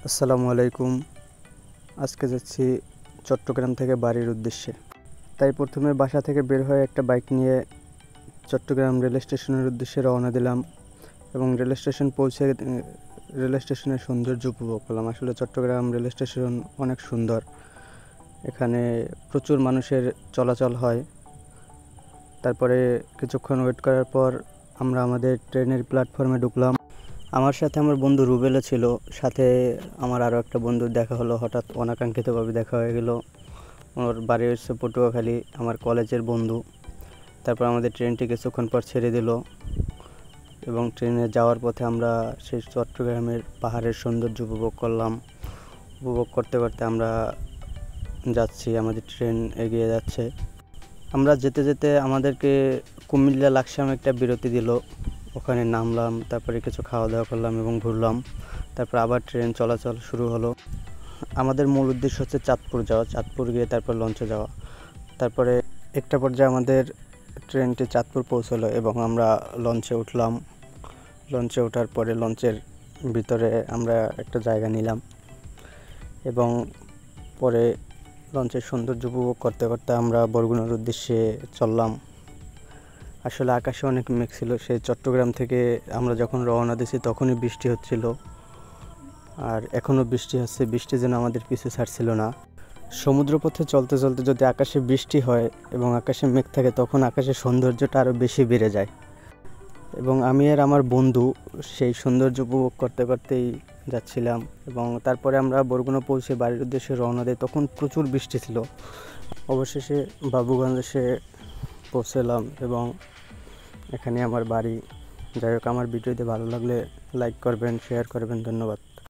আসসালামু আলাইকুম। আজকে যাচ্ছি চট্টগ্রাম থেকে বাড়ির উদ্দেশ্যে। তাই প্রথমে বাসা থেকে বের হয়ে একটা বাইক নিয়ে চট্টগ্রাম রেল স্টেশনের উদ্দেশ্যে রওনা দিলাম এবং রেল স্টেশন পৌঁছে রেল স্টেশনের সৌন্দর্য উপভোগ করলাম। আসলে চট্টগ্রাম রেল স্টেশন অনেক সুন্দর। এখানে প্রচুর মানুষের চলাচল হয়। তারপরে কিছুক্ষণ ওয়েট করার পর আমরা আমাদের ট্রেনের প্ল্যাটফর্মে ঢুকলাম। আমার সাথে আমার বন্ধু রুবেলও ছিল, সাথে আমার আরও একটা বন্ধুর দেখা হলো। হঠাৎ অনাকাঙ্ক্ষিতভাবে দেখা হয়ে গেল। ওর বাড়ি হচ্ছে পটুয়াখালী, আমার কলেজের বন্ধু। তারপর আমাদের ট্রেনটি কিছুক্ষণ পর ছেড়ে দিল এবং ট্রেনে যাওয়ার পথে আমরা সেই চট্টগ্রামের পাহাড়ের সৌন্দর্য উপভোগ করলাম। উপভোগ করতে করতে আমরা যাচ্ছি, আমাদের ট্রেন এগিয়ে যাচ্ছে। আমরা যেতে যেতে আমাদেরকে কুমিল্লা লাকসামে একটা বিরতি দিল, ওখানে নামলাম, তারপরে কিছু খাওয়া দাওয়া করলাম এবং ঘুরলাম। তারপর আবার ট্রেন চলাচল শুরু হলো। আমাদের মূল উদ্দেশ্য হচ্ছে চাঁদপুর যাওয়া, চাঁদপুর গিয়ে তারপর লঞ্চে যাওয়া। তারপরে একটা পর্যায়ে আমাদের ট্রেনটি চাঁদপুর পৌঁছলো এবং আমরা লঞ্চে উঠলাম। লঞ্চে ওঠার পরে লঞ্চের ভিতরে আমরা একটা জায়গা নিলাম এবং পরে লঞ্চের সৌন্দর্য উপভোগ করতে করতে আমরা বরগুনার উদ্দেশ্যে চললাম। আসলে আকাশে অনেক মেঘ ছিল। সেই চট্টগ্রাম থেকে আমরা যখন রওনা দিয়েছি তখনই বৃষ্টি হচ্ছিল, আর এখনও বৃষ্টি হচ্ছে। বৃষ্টি যেন আমাদের পিছু ছাড়ছিল না। সমুদ্রপথে চলতে চলতে যদি আকাশে বৃষ্টি হয় এবং আকাশে মেঘ থাকে, তখন আকাশের সৌন্দর্যটা আরও বেশি বেড়ে যায়। এবং আমি আর আমার বন্ধু সেই সৌন্দর্য উপভোগ করতে করতেই যাচ্ছিলাম এবং তারপরে আমরা বরগুনা পৌঁছে বাড়ির উদ্দেশ্যে রওনা দিই। তখন প্রচুর বৃষ্টি ছিল। অবশেষে বাবুগঞ্জ এসে পৌঁছলাম এবং এখানে আমার বাড়ি। যাই হোক, আমার ভিডিওতে ভালো লাগলে লাইক করবেন, শেয়ার করবেন। ধন্যবাদ।